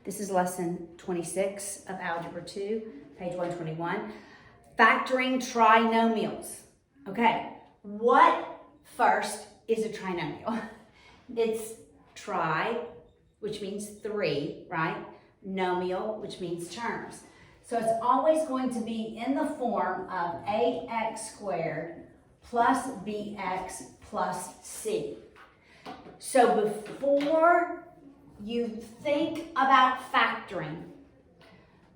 This is lesson 26 of Algebra 2, page 121. Factoring trinomials. Okay, what first is a trinomial? It's tri, which means three, right? Nomial, which means terms. So it's always going to be in the form of ax squared plus bx plus c. So before you think about factoring,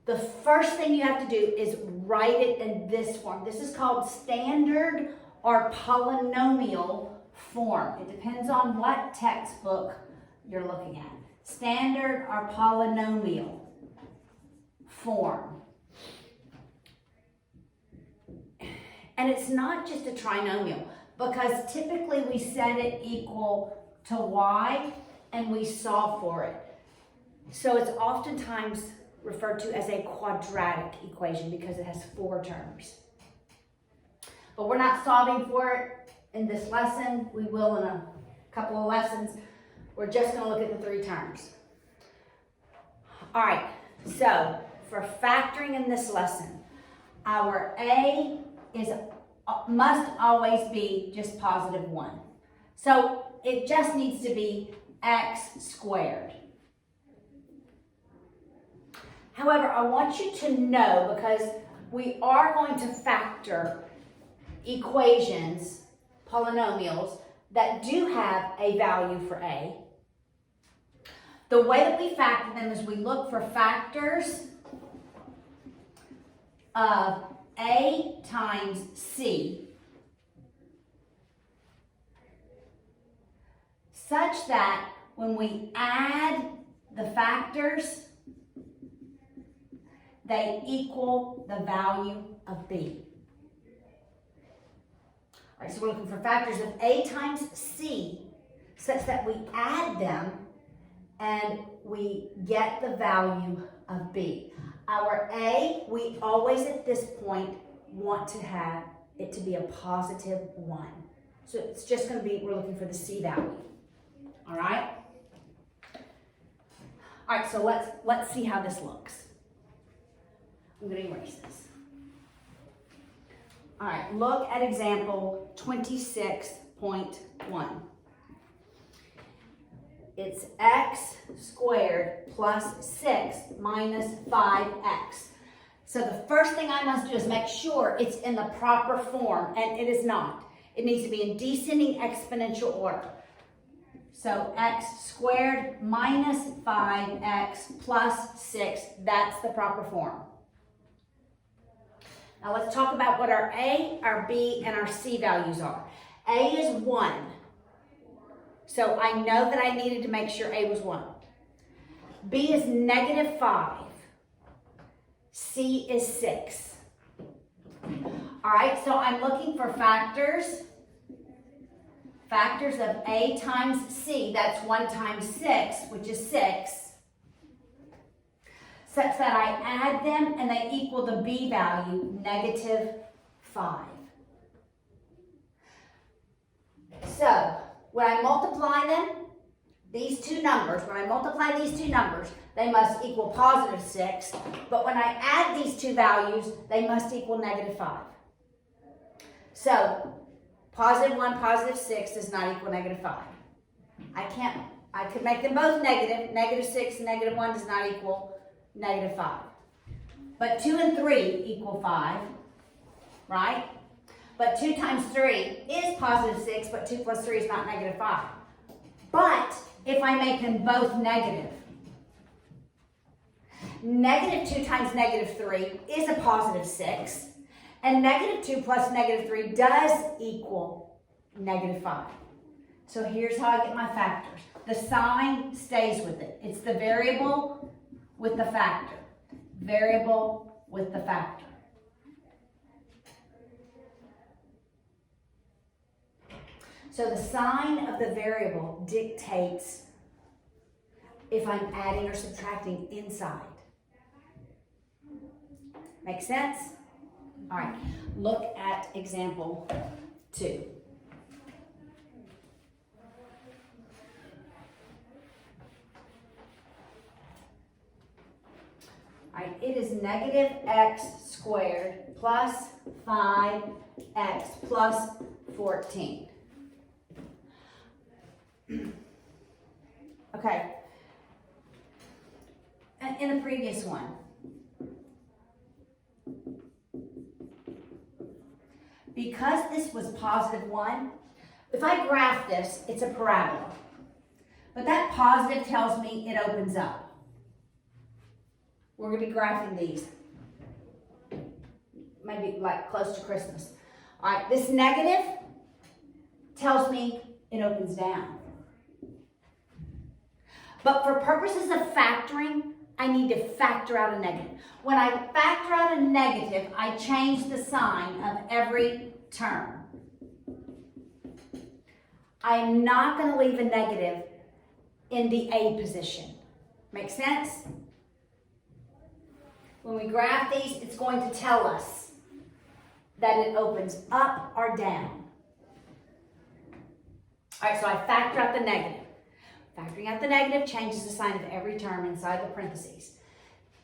the first thing you have to do is write it in this form. This is called standard or polynomial form. It depends on what textbook you're looking at. Standard or polynomial form. And it's not just a trinomial, because typically we set it equal to y and we solve for it. So it's oftentimes referred to as a quadratic equation because it has four terms. But we're not solving for it in this lesson. We will in a couple of lessons. We're just going to look at the three terms. All right, so for factoring in this lesson, our a must always be just positive 1. So it just needs to be x squared. However, I want you to know, because we are going to factor equations, polynomials, that do have a value for a. The way that we factor them is we look for factors of a times c, such that when we add the factors, they equal the value of b. All right, so we're looking for factors of a times c, such that we add them and we get the value of b. Our a, we always at this point want to have it to be a positive 1. So it's just going to be, we're looking for the c value. All right? All right, so let's see how this looks. I'm going to erase this. All right, look at example 26.1. It's x squared plus 6 minus 5x. So the first thing I must do is make sure it's in the proper form, and it is not. It needs to be in descending exponential order. So x squared minus 5x plus 6, that's the proper form. Now let's talk about what our a, our b, and our c values are. A is 1. So I know that I needed to make sure a was 1. B is negative 5. C is 6. All right, so I'm looking for factors. Factors of a times c, that's 1 times 6, which is 6. Such that I add them and they equal the b value, negative 5. So, when I multiply them, these two numbers, they must equal positive 6. But when I add these two values, they must equal negative 5. So, positive 1, positive 6 does not equal negative 5. I could make them both negative. Negative 6 and negative 1 does not equal negative 5. But 2 and 3 equal 5, right? But 2 times 3 is positive 6, but 2 plus 3 is not negative 5. But if I make them both negative, negative 2 times negative 3 is a positive 6, and negative 2 plus negative 3 does equal negative 5. So here's how I get my factors. The sign stays with it. It's the variable with the factor. Variable with the factor. So the sign of the variable dictates if I'm adding or subtracting inside. Make sense? All right, look at example 2. it is negative x squared plus 5x plus 14. Okay. In the previous one, because this was positive 1, if I graph this, it's a parabola. But that positive tells me it opens up. We're going to be graphing these. Maybe like close to Christmas. All right, this negative tells me it opens down. But for purposes of factoring, I need to factor out a negative. When I factor out a negative, I change the sign of every term. I am not going to leave a negative in the A position. Make sense? When we graph these, it's going to tell us that it opens up or down. All right, so I factor out the negative. Factoring out the negative changes the sign of every term inside the parentheses.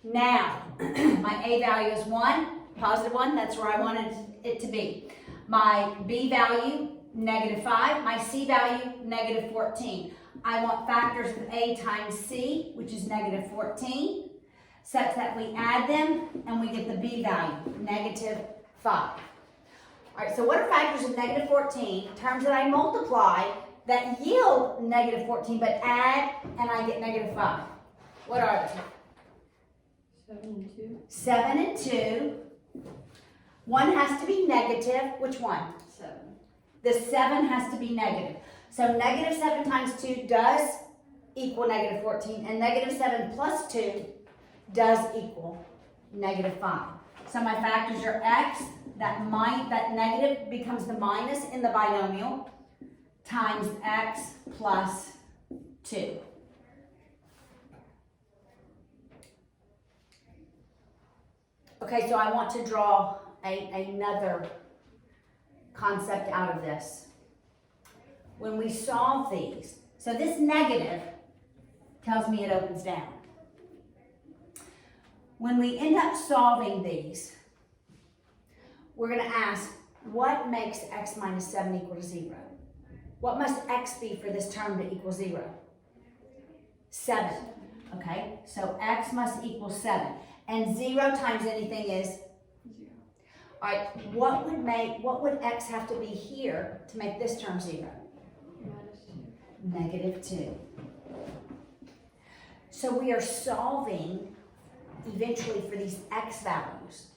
Now, my A value is 1, positive 1, that's where I wanted it to be. My B value, negative 5. My C value, negative 14. I want factors of A times C, which is negative 14, such that we add them and we get the B value, negative 5. All right, so what are factors of negative 14? Terms that I multiply that yield negative 14, but add and I get negative 5. What are they? 7 and 2. 7 and 2. One has to be negative. Which one? 7. The 7 has to be negative. So negative 7 times 2 does equal negative 14, and negative 7 plus 2 does equal negative 5. So my factors are x, that negative becomes the minus in the binomial, times x plus 2. Okay, so I want to draw another concept out of this. When we solve these, so this negative tells me it opens down. When we end up solving these, we're going to ask, what makes x minus 7 equal to 0? What must x be for this term to equal 0? 7. Okay, so x must equal 7. And 0 times anything is? 0. All right, what would x have to be here to make this term 0? Negative 2. So we are solving eventually for these x values.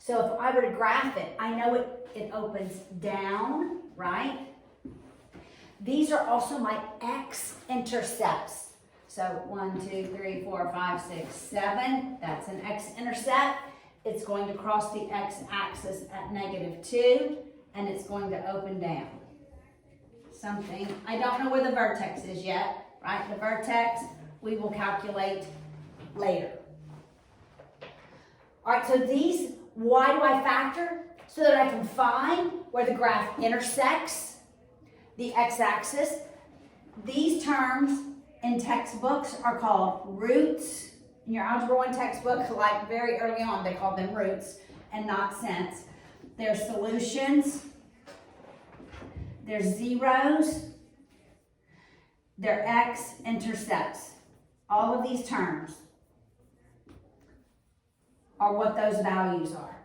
So if I were to graph it, I know it opens down, right? These are also my x-intercepts. So 1, 2, 3, 4, 5, 6, 7. That's an x-intercept. It's going to cross the x-axis at negative 2, and it's going to open down. Something, I don't know where the vertex is yet, right? The vertex we will calculate later. All right, so these, why do I factor? So that I can find where the graph intersects the x-axis. These terms in textbooks are called roots. In your Algebra 1 textbook, like very early on, they called them roots and not cents. They're solutions. They're zeros. They're x-intercepts. All of these terms are what those values are.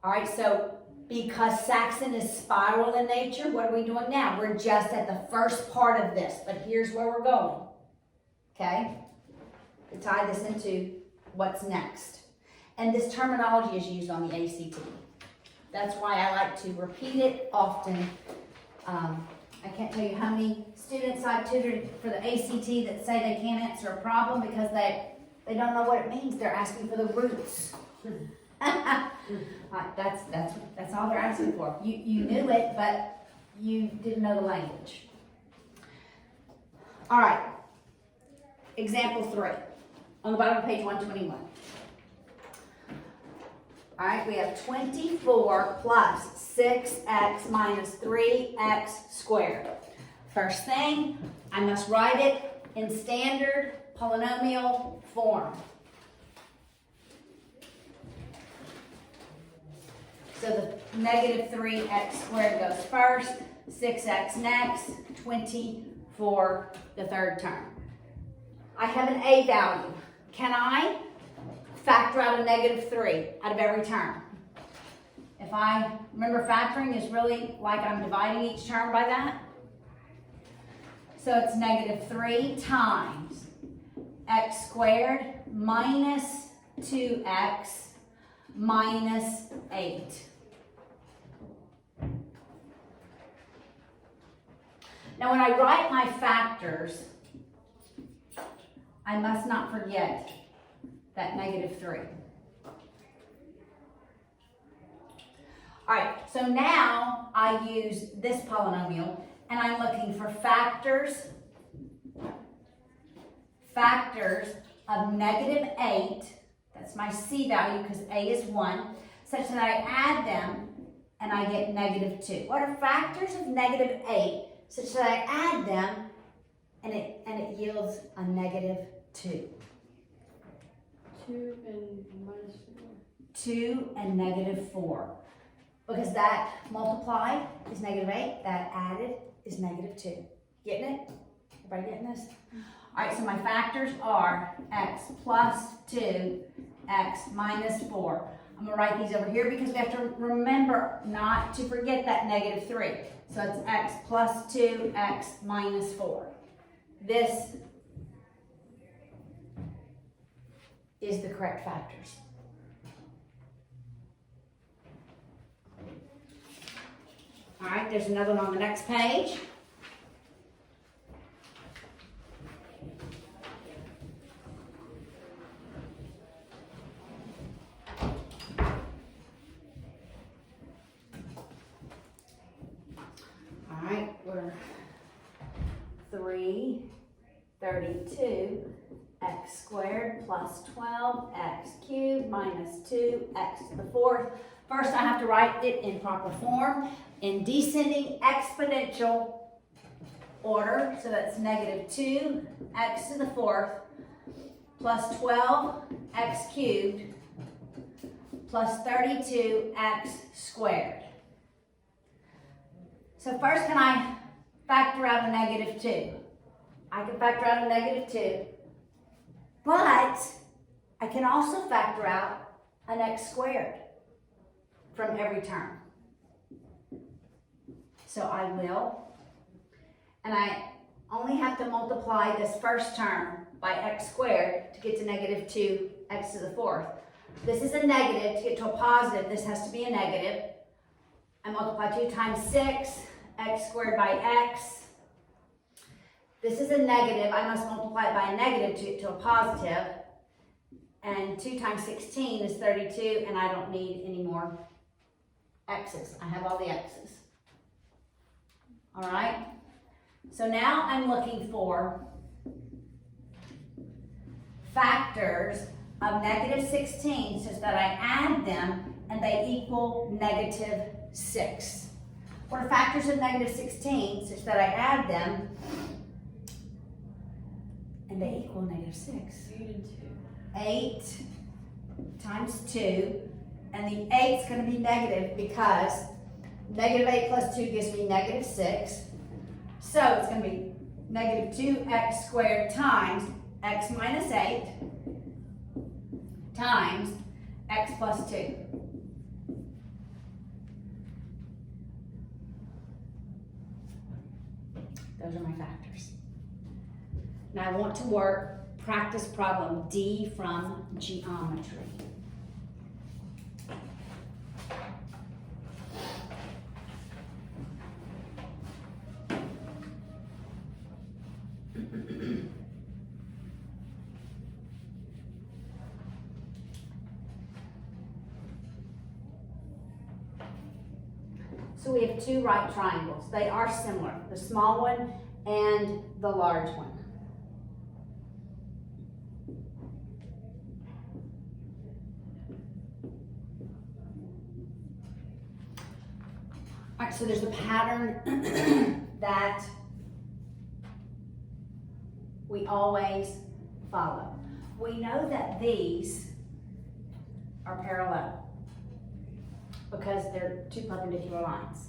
All right, so because Saxon is spiral in nature, what are we doing now? We're just at the first part of this, but here's where we're going, okay? To tie this into what's next. And this terminology is used on the ACT. That's why I like to repeat it often. I can't tell you how many students I've tutored for the ACT that say they can't answer a problem because they don't know what it means. They're asking for the roots. That's all they're asking for. You knew it, but you didn't know the language. All right. Example 3 on the bottom of page 121. All right, we have 24 plus 6x minus 3x squared. First thing, I must write it in standard polynomial form. So the negative 3x squared goes first, 6x next, 20 for the third term. I have an a value. Can I factor out a negative 3 out of every term? If I remember, factoring is really like I'm dividing each term by that. So it's negative 3 times x squared minus 2x minus 8. Now when I write my factors, I must not forget that negative 3. All right, so now I use this polynomial and I'm looking for factors of negative 8, that's my C value because A is 1, such that I add them and I get negative 2. What are factors of negative 8 such that I add them and it yields a negative 2? 2 and minus 4. 2 and negative 4. Because that multiplied is negative 8, that added is negative 2. Getting it? Everybody getting this? All right, so my factors are x plus 2, x minus 4. I'm going to write these over here because we have to remember not to forget that negative 3. So it's x plus 2, x minus 4. This is the correct factors. All right, there's another one on the next page. All right, we're 332 x squared plus 12 x cubed minus 2 x to the fourth. First, I have to write it in proper form in descending exponential order. So that's negative 2 x to the fourth plus 12 x cubed plus 32 x squared. So first, can I factor out a negative 2? I can factor out a negative 2. But I can also factor out an x squared from every term. So I will. And I only have to multiply this first term by x squared to get to negative 2 x to the fourth. This is a negative. To get to a positive, this has to be a negative. I multiply 2 times 6, x squared by x. This is a negative. I must multiply it by a negative to get to a positive. And 2 times 16 is 32, and I don't need any more x's. I have all the x's. All right? So now I'm looking for factors of negative 16 such that I add them and they equal negative 6. What are factors of negative 16 such that I add them and they equal negative 6? 8 and 2. 8 times 2, and the 8 is going to be negative because negative 8 plus 2 gives me negative 6. So it's going to be negative 2x squared times x minus 8 times x plus 2. Those are my factors. Now I want to work practice problem D from geometry. So we have two right triangles. They are similar, the small one and the large one. All right, so there's a pattern that we always follow. We know that these are parallel because they're two perpendicular lines.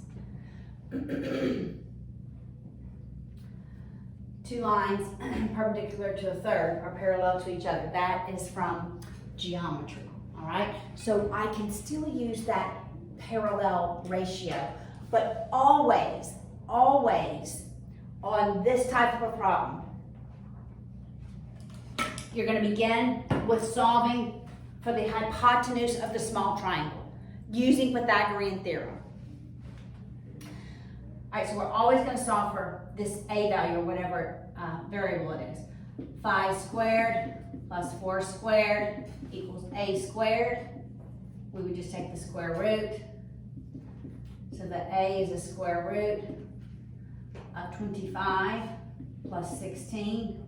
Two lines perpendicular to a third are parallel to each other. That is from geometry, all right? So I can still use that parallel ratio, but always, always on this type of a problem, you're going to begin with solving for the hypotenuse of the small triangle using Pythagorean theorem. All right, so we're always going to solve for this a value or whatever variable it is. 5 squared plus 4 squared equals a squared. We would just take the square root. So that a is a square root of 25 plus 16.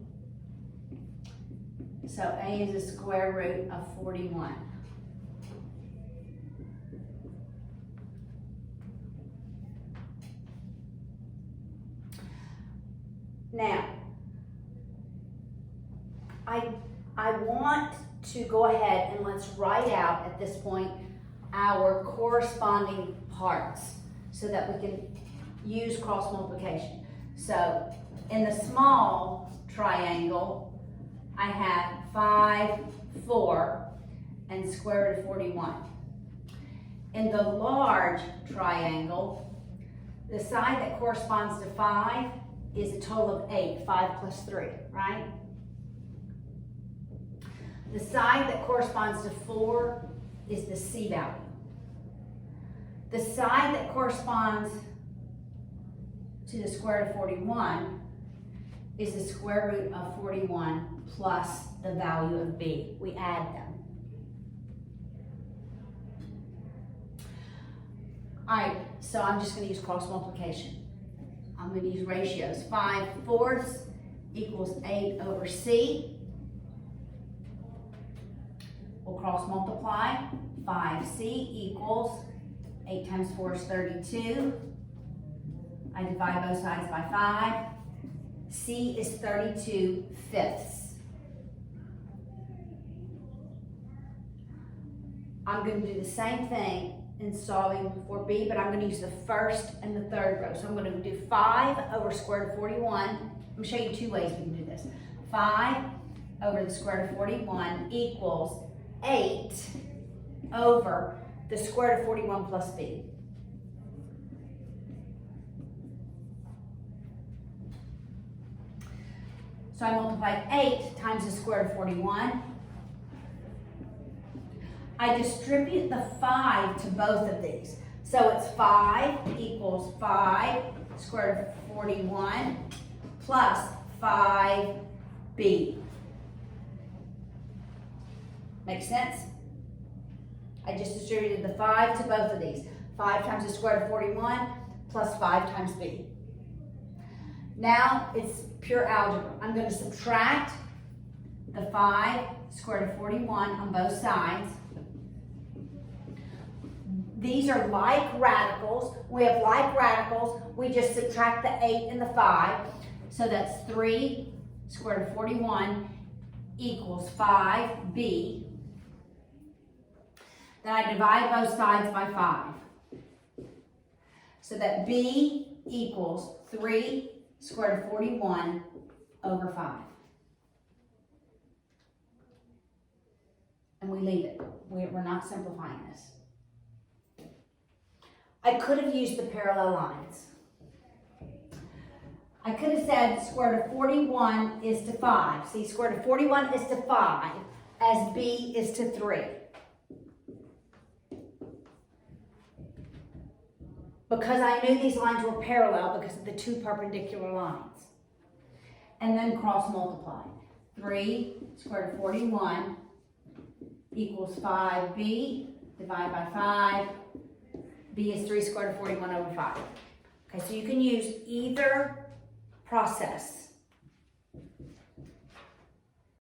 So a is a square root of 41. Now, I want to go ahead and let's write out at this point our corresponding parts so that we can use cross multiplication. So in the small triangle, I have 5, 4, and square root of 41. In the large triangle, the side that corresponds to 5 is a total of 8, 5 plus 3, right? The side that corresponds to 4 is the C value. The side that corresponds to the square root of 41 is the square root of 41 plus the value of B. We add them. All right, so I'm just going to use cross multiplication. I'm going to use ratios. 5 fourths equals 8 over C. We'll cross multiply. 5C equals 8 times 4 is 32. I divide both sides by 5. C is 32 fifths. I'm going to do the same thing in solving for B, but I'm going to use the first and the third row. So I'm going to do 5 over square root of 41. I'm going to show you two ways we can do this. 5 over the square root of 41 equals 8 over the square root of 41 plus B. So I multiply 8 times the square root of 41. I distribute the 5 to both of these. So it's 5 equals 5 square root of 41 plus 5b. Make sense? I just distributed the 5 to both of these. 5 times the square root of 41 plus 5 times b. Now it's pure algebra. I'm going to subtract the 5 square root of 41 on both sides. These are like radicals. We have like radicals. We just subtract the 8 and the 5. So that's 3 square root of 41 equals 5b. Then I divide both sides by 5. So that b equals 3 square root of 41 over 5. And we leave it. We're not simplifying this. I could have used the parallel lines. I could have said square root of 41 is to 5. See, square root of 41 is to 5 as b is to 3. Because I knew these lines were parallel because of the two perpendicular lines. And then cross multiply. 3 square root of 41 equals 5b. Divide by 5. B is 3 square root of 41 over 5. Okay, so you can use either process.